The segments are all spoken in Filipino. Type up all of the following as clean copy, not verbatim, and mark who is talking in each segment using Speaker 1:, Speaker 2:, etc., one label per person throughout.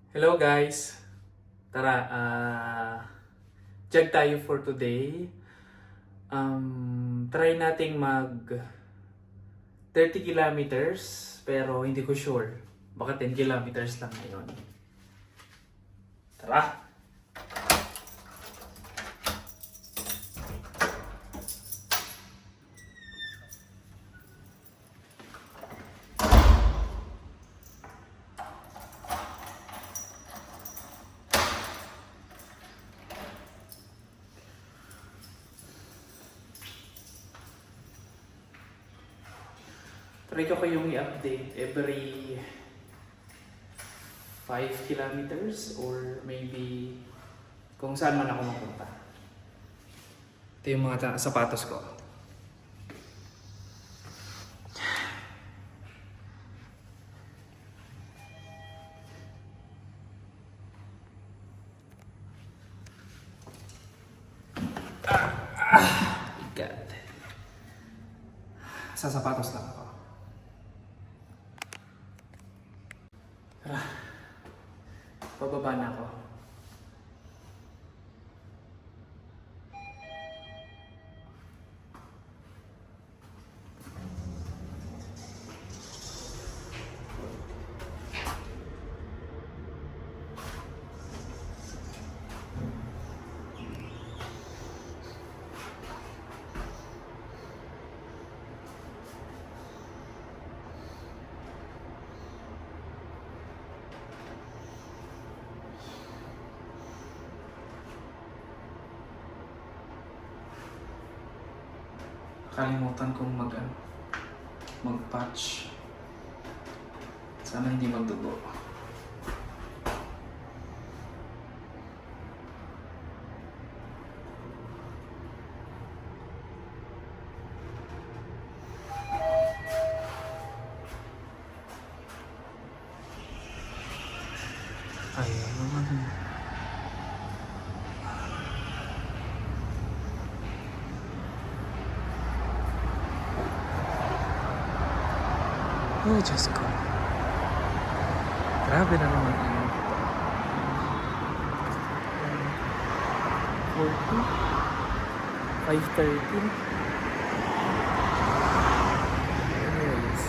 Speaker 1: Hello guys! Tara, jog tayo for today. Try nating mag 30 kilometers pero hindi ko sure. Baka 10 kilometers lang ngayon. Tara! Try ko kayong i-update every 5 kilometers or maybe kung saan man ako mapunta. Ito yung mga sapatos ko. God. Sa sapatos lang ako. Tara. Bababa na ako. Kalimutan kong mag-patch. Sana hindi magdugo. Ayaw naman. Oh, Diyos ko. Grabe na naman yun. 40? 5:30? Anyways.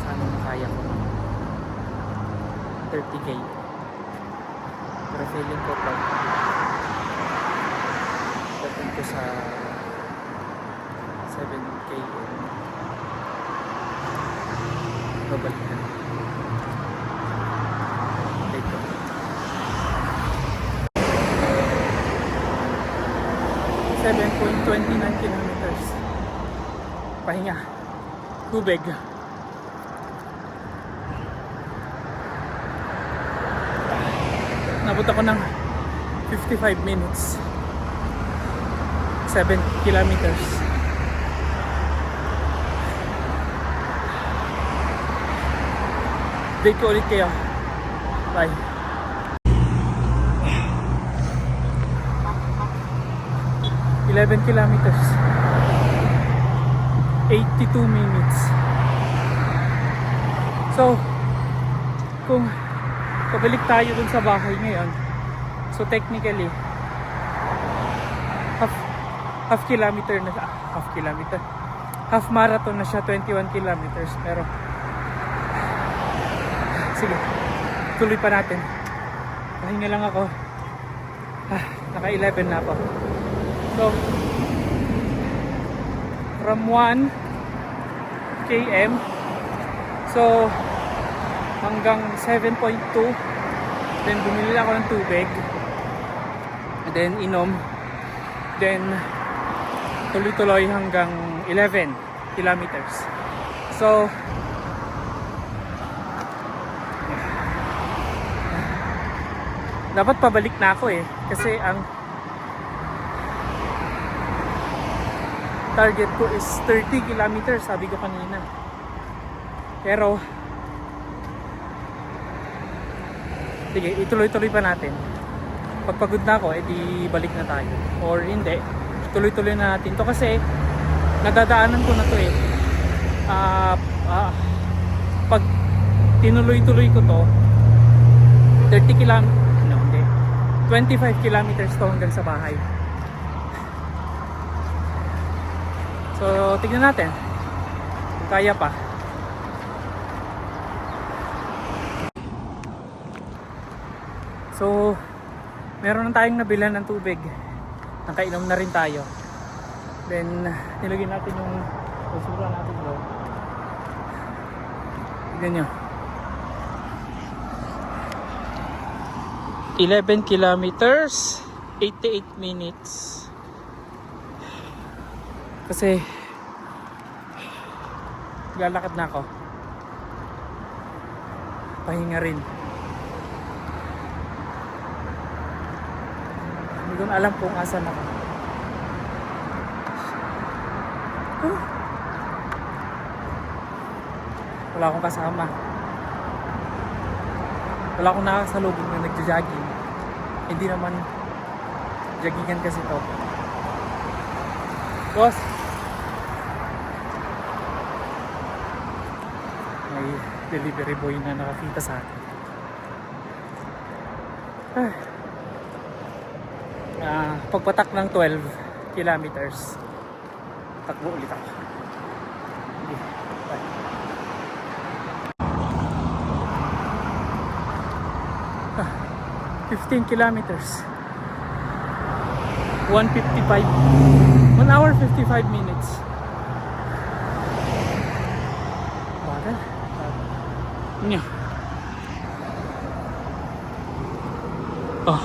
Speaker 1: Sana makaya ko na. 30K. Pero feeling ko pag dating ko sa 7K babalik na dito. 7.29 kilometers. Pahinga. Tubig. Nabot ako ng 55 minutes. 7 kilometers. Update ko ulit kayo. Bye. Eleven kilometers. 82 minutes. So, kung pabalik tayo dun sa bahay ngayon, so technically, half kilometer na siya, half marathon na siya, 21 kilometers, pero sige, tuloy pa natin. Pahinga lang ako. Naka 11 na ako. So from 1 km, so hanggang 7.2, then bumili ako ng tubig, then inom, then tuloy-tuloy hanggang 11 kilometers. So, dapat pabalik na ako kasi ang target ko is 30 kilometers, sabi ko kanina. Pero, sige, ituloy-tuloy pa natin. Pag pagod na ako, edi balik na tayo. Or hindi, tuloy-tuloy na natin to kasi nadadaanan ko na to eh. Ah, ah, pag tinuloy-tuloy ko to, 30 km, no, hindi, 25 kilometers to hanggang sa bahay. So tignan natin kung kaya pa. So meron na tayong nabilan ng tubig, nakainom na rin tayo. Then nilagyan natin yung basura natin doon. Tignan nyo, 11 kilometers, 88 minutes. Kasi lalakad na ako, pahinga rin. Hindi ko na alam kung asan ako. Wala akong kasama, wala akong nakasalubong na nagja-jogging. Hindi naman joggingan kasi to. Boss, may delivery boy na nakakita sa akin. Pagpatak ng 12 kilometers, takbo ulit ako. Sige, bye. Ah, 15 kilometers, 1:55, 1 hour 55 minutes. Bagal. Nya. Oh,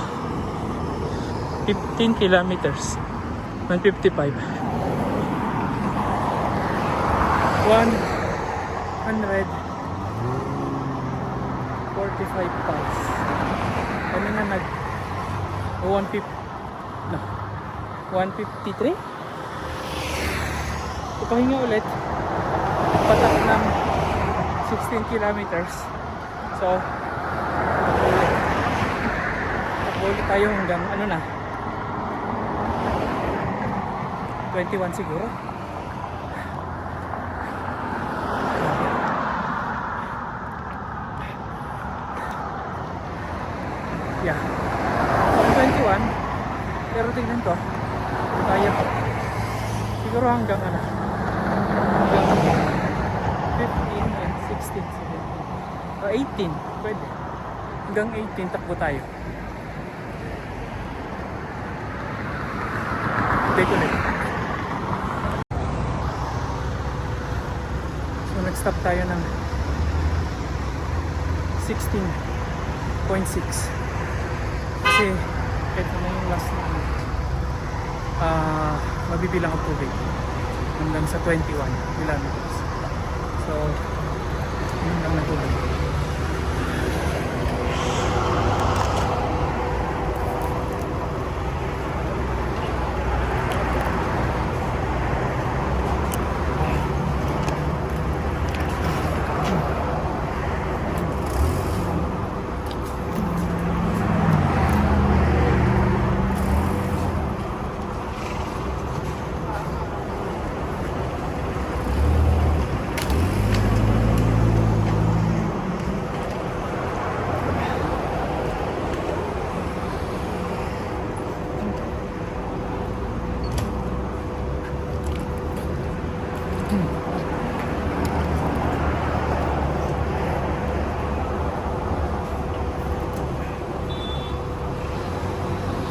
Speaker 1: 15 kilometers, 1:55, 145 pounds. Kami na nag 150, no, 153. Ipahinga ulit, patak ng 16 kilometers. So takbo ulit tayo hanggang ano na, 21 siguro. Yeah, 21. Pero tingnan to, kaya pa siguro hanggang ano, hanggang 15 and 16, 17 o 18, pwede hanggang 18 takbo tayo. Take ulit. So nag-stop tayo ng 16.6 kasi ito na yung last na mabibilang ang tubig hanggang sa 21 kilometers. So yun lang ang tubig.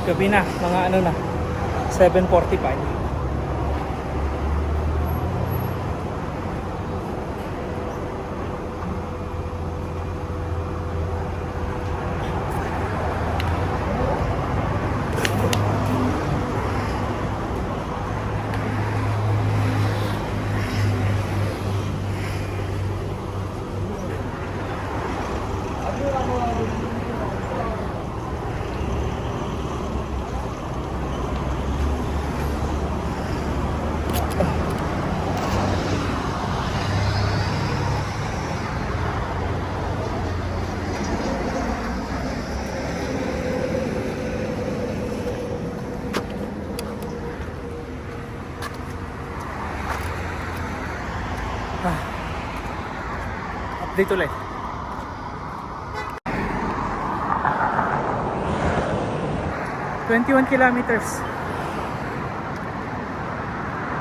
Speaker 1: Gabi na, mga ano na, 7:45. Update ulit. ...21 kilometers.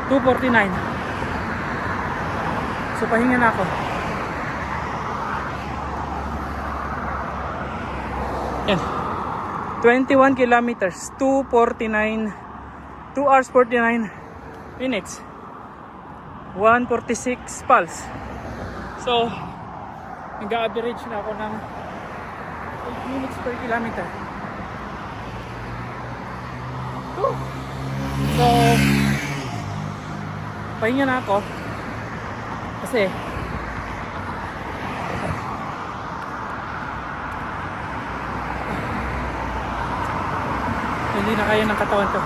Speaker 1: 2:49. So pahinga na ako. Yan. 21 kilometers. 2:49. 2 hours 49 minutes. 1:46 pulse. So nag-average na ako ng 8 minutes per kilometer. So pahinga na ako kasi hindi na kaya ng katawan to.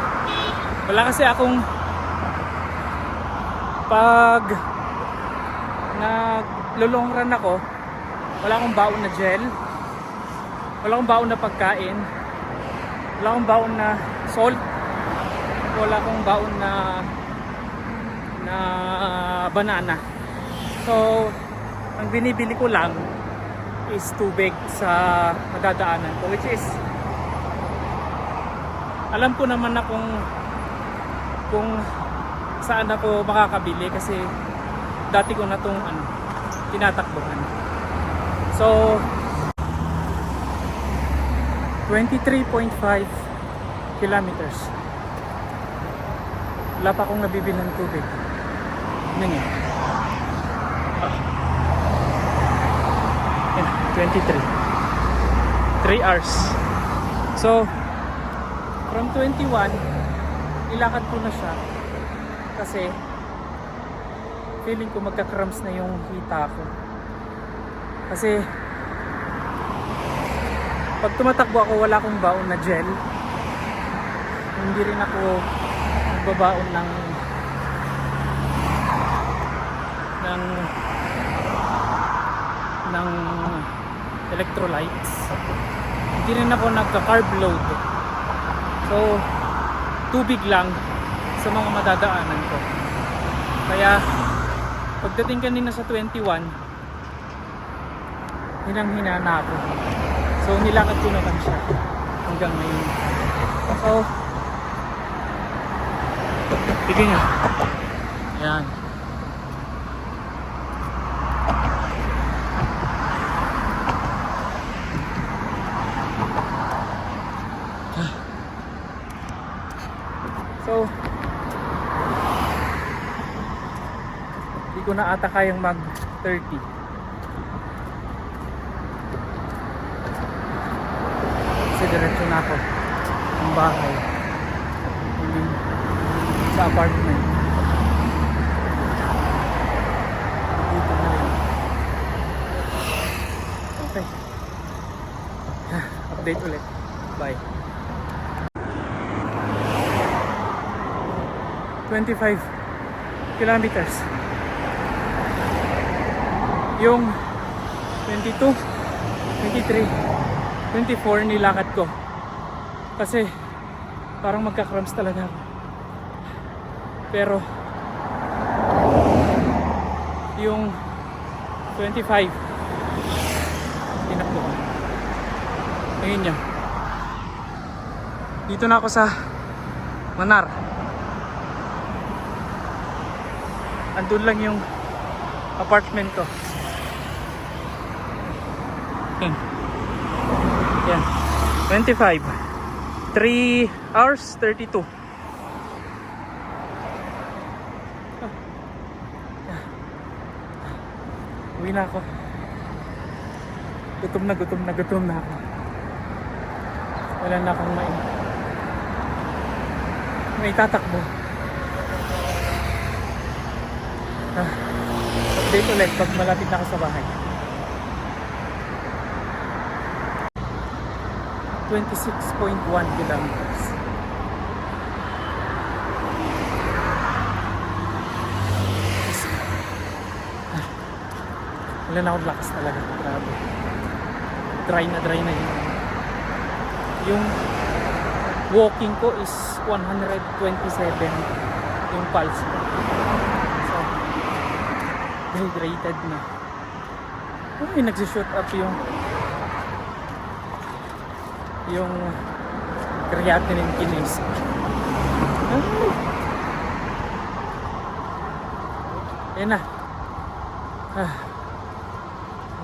Speaker 1: Wala kasi akong pag nag-long run ako, wala akong baon na gel, wala akong baon na pagkain, wala akong baon na salt, wala akong baon na banana. So ang binibili ko lang is tubig sa madadaanan ko, which is alam ko naman na kung saan ako makakabili kasi dati ko na itong tinatakbuhan. So 23.5 kilometers. Wala pa akong nabibili ng tubig. Ano yan? 23. 3 hours. So from 21, ilakad ko na siya kasi feeling ko magka-cramps na yung hita ko. Kasi pag tumatakbo ako, wala akong baon na gel. Hindi rin ako nagbabaon ng electrolytes. Hindi rin ako nagka-carb load. So tubig lang sa mga madadaanan ko. Kaya pagdating kanina sa 21, hinang-hina na ako. So nilakad ko naman siya hanggang ngayon. So sige nga. Ayan. So hindi ko na ata kayang mag 30. Kasi diretso na ako ang bahay, hindi sa apartment. Dito na rin. Okay. Update ulit. Bye. 25 kilometers. Yung 22, 23, 24 nilakad ko kasi parang magka-cramps talaga ako. Pero yung 25 tinakbo ko. Ayun niya. Dito na ako sa Manar. Andun lang yung apartment ko. Yan. 25. 3 hours 32. Uwi na ako. Gutom na ako. Wala na akong may tatakbo. Update ulit pag malapit na ako sa bahay. 26.1 kilometers. Wala na akong lakas talaga. Grabe. Dry na yun. Yung walking ko is 127 yung pulse ko. So dehydrated na. Uy, nagsishoot up yung creatinine kinase. Ay. Yan na.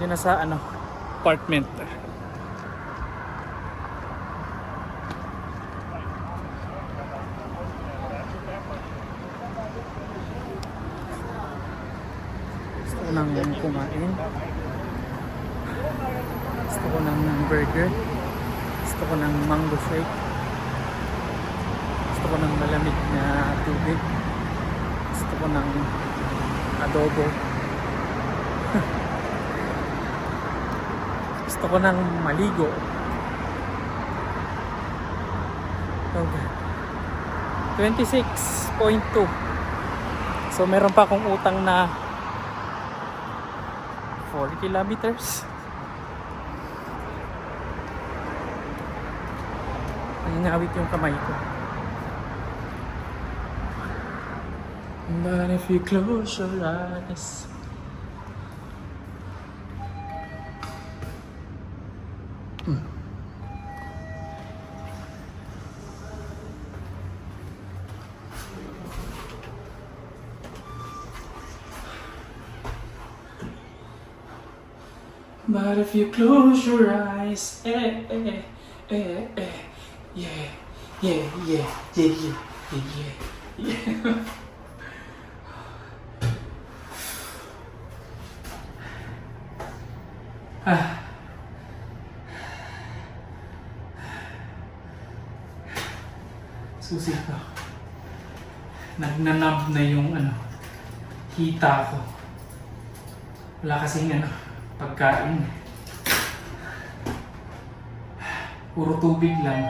Speaker 1: Yan na sa apartment. Gusto ko nang kumain. Gusto ko ng burger. Gusto ko ng mango shake. Gusto ko ng malamig na tubig. Gusto ko ng adobo. Gusto ko ng maligo. Okay. 26.2. So meron pa akong utang na 40 kilometers. Nangingawit yung kamay ko. But if you close your eyes, but if you close your eyes, yeah, yeah, yeah, yeah, yeah, yeah, yeah. Susi ko. Nagnanab na yung hita ko. Wala kasing pagkain. Puro tubig lang.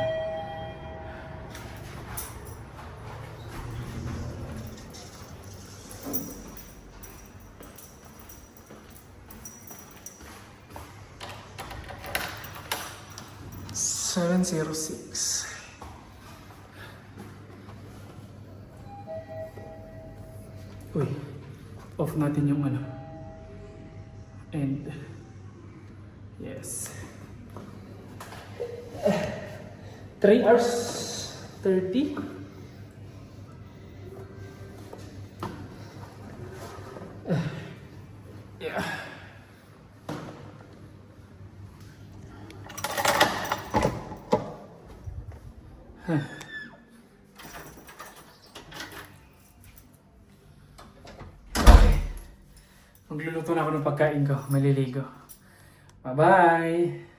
Speaker 1: $706. Uy, off natin yung and yes, 3 hours 30. Yeah. Magluluto na ako ng pagkain ko. Maliligo. Bye-bye!